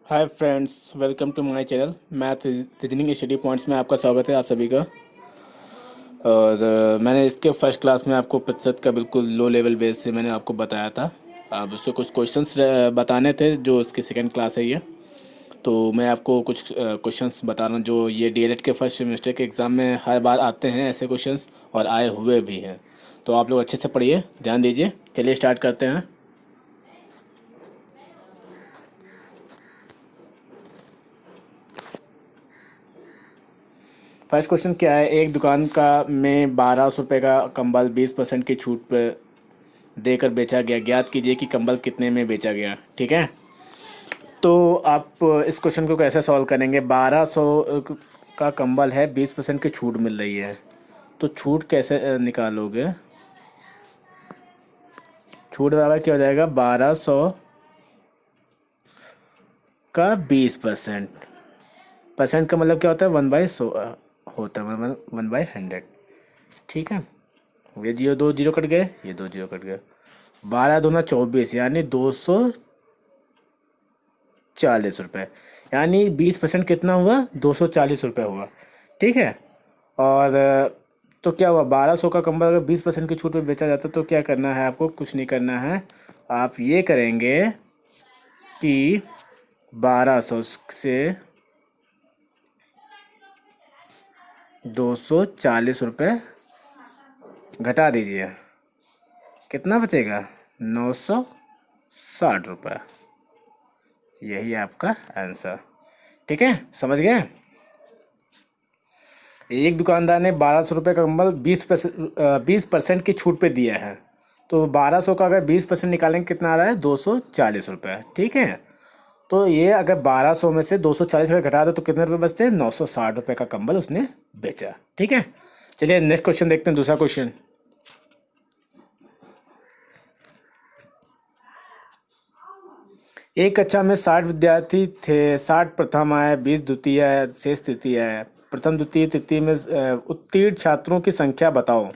Hi friends, welcome to my channel math reasoning study points में आपका स्वागत है आप सभी का। और मैंने इसके फर्स्ट क्लास में आपको प्रतिशत का बिल्कुल लो लेवल बेस से मैंने आपको बताया था। अब उससे कुछ क्वेश्चंस बताने थे जो उसकी सेकंड क्लास है ये। तो मैं आपको कुछ क्वेश्चंस बता रहा हूँ जो ये डीएलएड के फर्स्ट सेमेस्टर के एग्ज़ाम में हर बार आते हैं ऐसे क्वेश्चंस, और आए हुए भी हैं। तो आप लोग अच्छे से पढ़िए, ध्यान दीजिए। चलिए स्टार्ट करते हैं। फर्स्ट क्वेश्चन क्या है, एक दुकान का में 1200 रुपये का कंबल 20% की छूट पर देकर बेचा गया, ज्ञात कीजिए कि कंबल कितने में बेचा गया। ठीक है, तो आप इस क्वेश्चन को कैसे सॉल्व करेंगे। 1200 का कंबल है, 20% की छूट मिल रही है, तो छूट कैसे निकालोगे। छूट बराबर क्या हो जाएगा, 1200 का 20%। परसेंट का मतलब क्या होता है, 1/100 होता है, मतलब 1/100। ठीक है, ये जीरो दो जीरो कट गए, ये दो जीरो कट गए। 12×2 = 24, यानी 240 रुपये। यानी 20% कितना हुआ, 240 रुपये हुआ। ठीक है, और तो क्या हुआ, 1200 का कंबल अगर 20% की छूट पे बेचा जाता तो क्या करना है आपको, कुछ नहीं करना है। आप ये करेंगे कि 1200 से 240 रुपये घटा दीजिए, कितना बचेगा, 960 रुपये। यही आपका आंसर। ठीक है, समझ गए। एक दुकानदार ने 1200 रुपये का कंबल 20% की छूट पे दिया है। तो 1200 का अगर 20% निकालेंगे कितना आ रहा है, 240 रुपये। ठीक है, तो ये अगर 1200 में से 240 रुपये घटा दो तो कितने रुपये बचते हैं, 960 रुपये का कंबल उसने बेचा। ठीक है, चलिए नेक्स्ट क्वेश्चन देखते हैं, दूसरा क्वेश्चन। एक कक्षा में 60 विद्यार्थी थे, 60 प्रथम आए, 20 द्वितीय आए, शेष तृतीय आए। प्रथम द्वितीय तृतीय में उत्तीर्ण छात्रों की संख्या बताओ।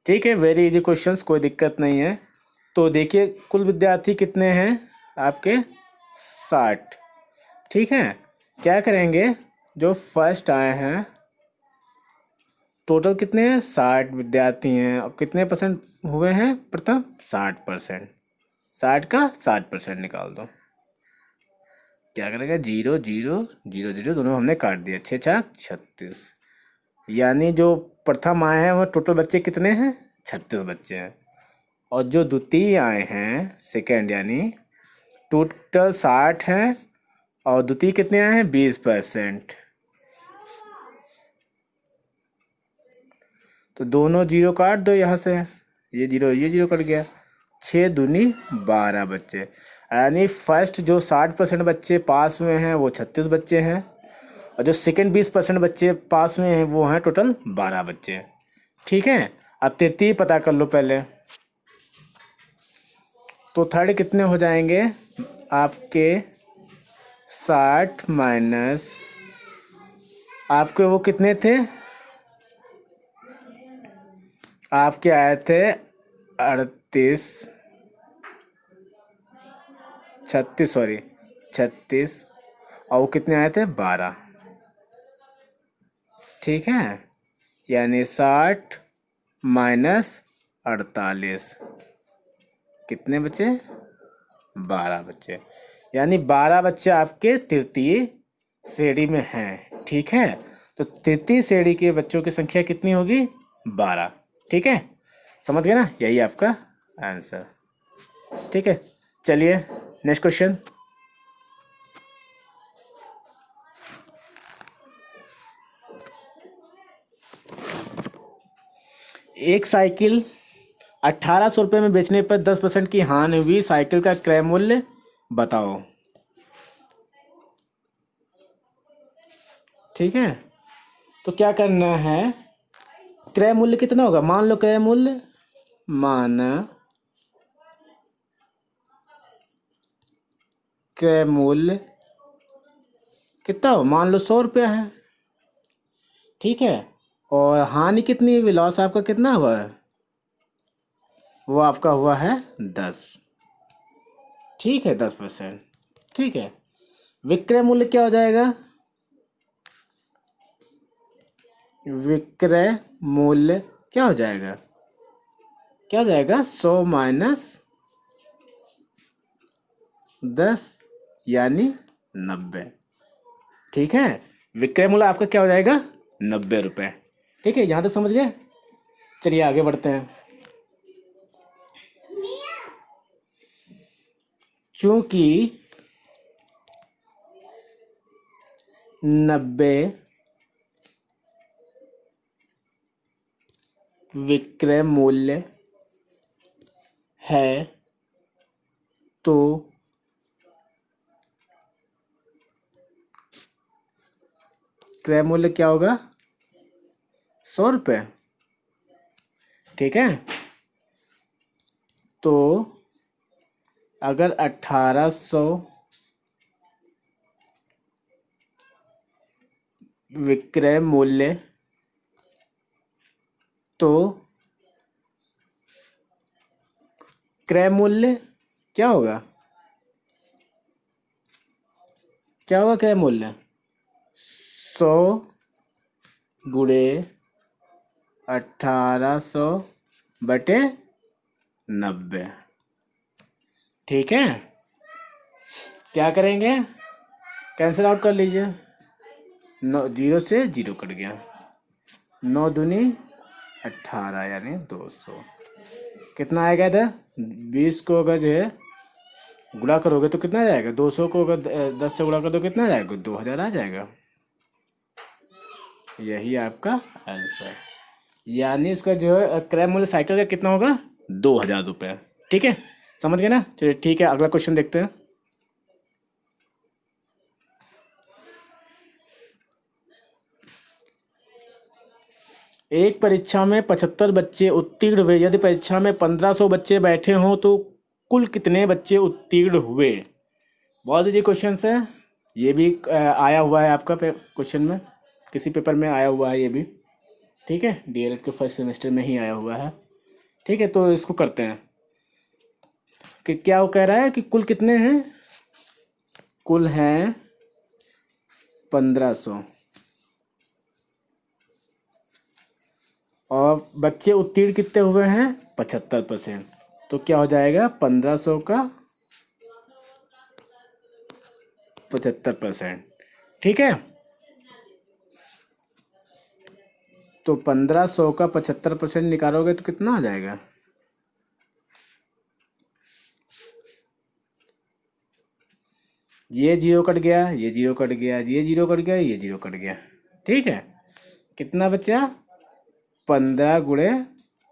ठीक है, वेरी इजी क्वेश्चंस, कोई दिक्कत नहीं है। तो देखिए कुल विद्यार्थी कितने हैं आपके, 60। ठीक है, क्या करेंगे, जो फर्स्ट आए हैं, टोटल कितने हैं, 60 विद्यार्थी हैं, और कितने परसेंट हुए हैं प्रथम, 60%। 60 का 60% निकाल दो, क्या करेगा, 0 0 0 0 दोनों हमने काट दिया, 6×4 = 36। यानी जो प्रथम आए हैं वो टोटल बच्चे कितने हैं, 36 बच्चे हैं। और जो द्वितीय आए हैं सेकेंड, यानी टोटल 60 हैं, और द्वितीय कितने आए हैं, 20%। तो दोनों जीरो काट दो यहाँ से, ये जीरो कट गया। 6×2 = 12 बच्चे। यानी फर्स्ट जो 60% बच्चे पास हुए हैं वो 36 बच्चे हैं, और जो सेकेंड 20% बच्चे पास हुए हैं वो हैं टोटल 12 बच्चे। ठीक है, अब तृतीय पता कर लो पहले। तो थर्ड कितने हो जाएंगे आपके, 60 माइनस आपके वो कितने थे, आपके आए थे 38, 36, सॉरी 36, और वो कितने आए थे, 12। ठीक है, यानी 60 माइनस 48 कितने बचे, 12 बच्चे। यानी 12 बच्चे आपके तृतीय श्रेणी में हैं। ठीक है, तो तृतीय श्रेणी के बच्चों की संख्या कितनी होगी, 12। ठीक है, समझ गए ना, यही आपका आंसर। ठीक है, चलिए नेक्स्ट क्वेश्चन। एक साइकिल 1800 रुपये में बेचने पर 10% की हानि हुई, साइकिल का क्रय मूल्य बताओ। ठीक है, तो क्या करना है, क्रय मूल्य कितना होगा, मान लो क्रय मूल्य, मान क्रय मूल्य कितना हो, मान लो 100 रुपया है। ठीक है, और हानि कितनी हुई, लॉस आपका कितना हुआ है, वो आपका हुआ है 10। ठीक है, 10%। ठीक है, विक्रय मूल्य क्या हो जाएगा? विक्रय मूल्य क्या हो जाएगा? क्या हो जाएगा? 100 माइनस 10 यानी 90। ठीक है, विक्रय मूल्य आपका क्या हो जाएगा? 90 रुपये। ठीक है, यहाँ तक समझ गए? चलिए आगे बढ़ते हैं। चूंकि 90 विक्रय मूल्य है तो क्रय मूल्य क्या होगा? 100 रुपये। ठीक है, तो अगर 1800 विक्रय मूल्य तो क्रय मूल्य क्या होगा? क्या होगा क्रय मूल्य? 100 गुणे 1800 बटे 90। ठीक है, क्या करेंगे? कैंसिल आउट कर लीजिए। 9 जीरो से जीरो कट गया। 9 दूनी 18 यानी 200। कितना आएगा इधर? 20 को अगर जो है गुणा करोगे तो कितना आ जाएगा? 200 को अगर 10 से गुणा कर दो कितना आ जाएगा? 2000 आ जाएगा। यही आपका आंसर। यानी इसका जो है क्रय मूल्य साइकिल का कितना होगा? 2000 रुपये। ठीक है, समझ गए ना? चलिए ठीक है, अगला क्वेश्चन देखते हैं। एक परीक्षा में 75 बच्चे उत्तीर्ण हुए। यदि परीक्षा में 1500 बच्चे बैठे हों तो कुल कितने बच्चे उत्तीर्ण हुए? बहुत इजी क्वेश्चन है। ये भी आया हुआ है आपका क्वेश्चन में, किसी पेपर में आया हुआ है ये भी। ठीक है, डीएलएड के फर्स्ट सेमेस्टर में ही आया हुआ है। ठीक है, तो इसको करते हैं कि क्या वो कह रहा है कि कुल कितने हैं? कुल हैं 1500 और बच्चे उत्तीर्ण कितने हुए हैं? 75%। तो क्या हो जाएगा? 1500 का 75%। ठीक है, तो 1500 का 75% निकालोगे तो कितना हो जाएगा? ये जीरो कट गया, ये जीरो कट गया, ये जीरो कट गया, ये जीरो कट गया। ठीक है, कितना बचा? 15 गुणे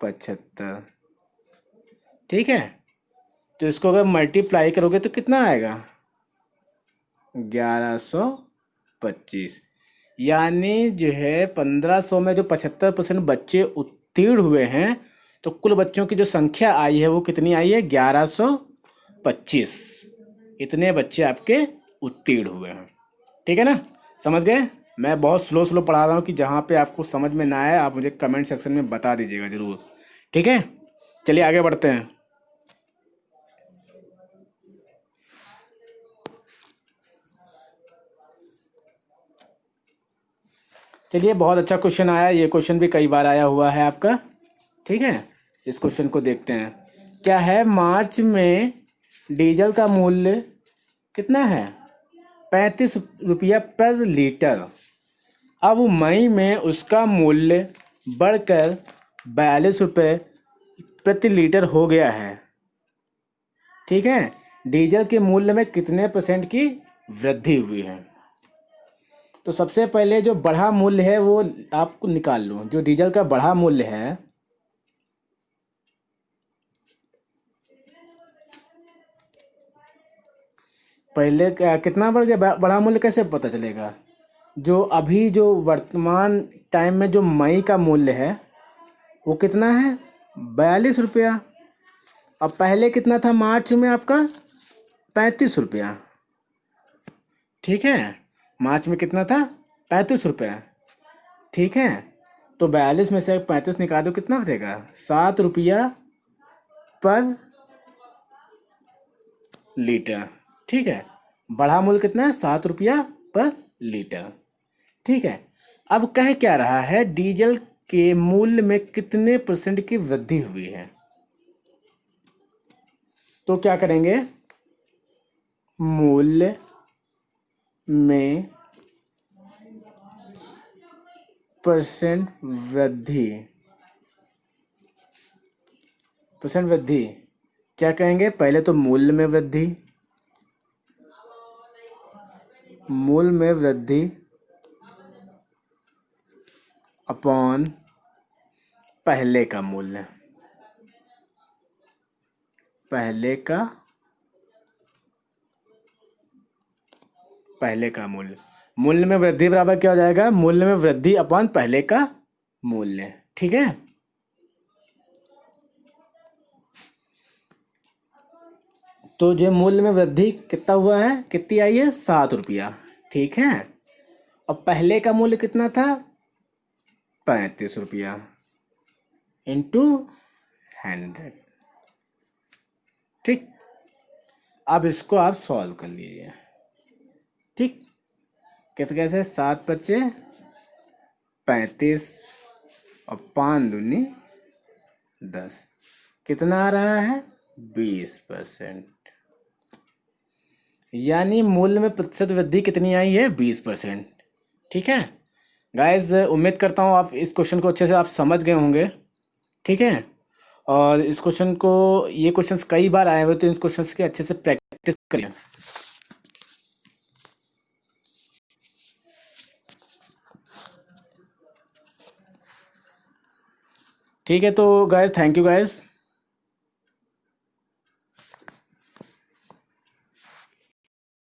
75। ठीक है, तो इसको अगर मल्टीप्लाई करोगे तो कितना आएगा? 1125। यानी जो है 1500 में जो 75% बच्चे उत्तीर्ण हुए हैं तो कुल बच्चों की जो संख्या आई है वो कितनी आई है? 1125। इतने बच्चे आपके उत्तीर्ण हुए हैं। ठीक है ना? समझ गए? मैं बहुत स्लो स्लो पढ़ा रहा हूँ कि जहाँ पे आपको समझ में ना आए आप मुझे कमेंट सेक्शन में बता दीजिएगा ज़रूर। ठीक है, चलिए आगे बढ़ते हैं। चलिए, बहुत अच्छा क्वेश्चन आया। ये क्वेश्चन भी कई बार आया हुआ है आपका। ठीक है, इस क्वेश्चन को देखते हैं। क्या है? मार्च में डीजल का मूल्य कितना है? 35 रुपया पर लीटर। अब मई में उसका मूल्य बढ़कर 42 रुपये प्रति लीटर हो गया है। ठीक है, डीजल के मूल्य में कितने % की वृद्धि हुई है? तो सबसे पहले जो बढ़ा मूल्य है वो आपको निकाल लो। जो डीजल का बढ़ा मूल्य है, पहले कितना बढ़ गया? बढ़ा मूल्य कैसे पता चलेगा? जो अभी जो वर्तमान टाइम में जो मई का मूल्य है वो कितना है? 42 रुपया। अब पहले कितना था मार्च में आपका? 35 रुपया। ठीक है, मार्च में कितना था? 35 रुपया। ठीक है, तो 42 में से 35 निकाल दो, कितना बचेगा? 7 रुपया पर लीटर। ठीक है, बढ़ा मूल्य कितना है, 7 रुपया पर लीटर। ठीक है, अब कह क्या रहा है, डीजल के मूल्य में कितने % की वृद्धि हुई है। तो क्या करेंगे, मूल्य में परसेंट वृद्धि, परसेंट वृद्धि क्या कहेंगे, पहले तो मूल्य में वृद्धि, मूल्य में वृद्धि अपॉन पहले का मूल्य, पहले का, पहले का मूल्य, मूल्य में वृद्धि बराबर क्या हो जाएगा, मूल्य में वृद्धि अपॉन पहले का मूल्य। ठीक है, तो जो मूल्य में वृद्धि कितना हुआ है, कितनी आई है, 7 रुपया। ठीक है, और पहले का मूल्य कितना था, 35 रुपया इंटू 100। ठीक, अब इसको आप सॉल्व कर लीजिए। ठीक, कैसे, 7×5 = 35 और 5×2 = 10, कितना आ रहा है, 20%। यानी मूल्य में प्रतिशत वृद्धि कितनी आई है, 20%। ठीक है गाइस, उम्मीद करता हूँ आप इस क्वेश्चन को अच्छे से आप समझ गए होंगे। ठीक है, और इस क्वेश्चन को, ये क्वेश्चंस कई बार आए हुए, तो इन क्वेश्चंस की अच्छे से प्रैक्टिस करिए। ठीक है, तो गाइस थैंक यू गाइस।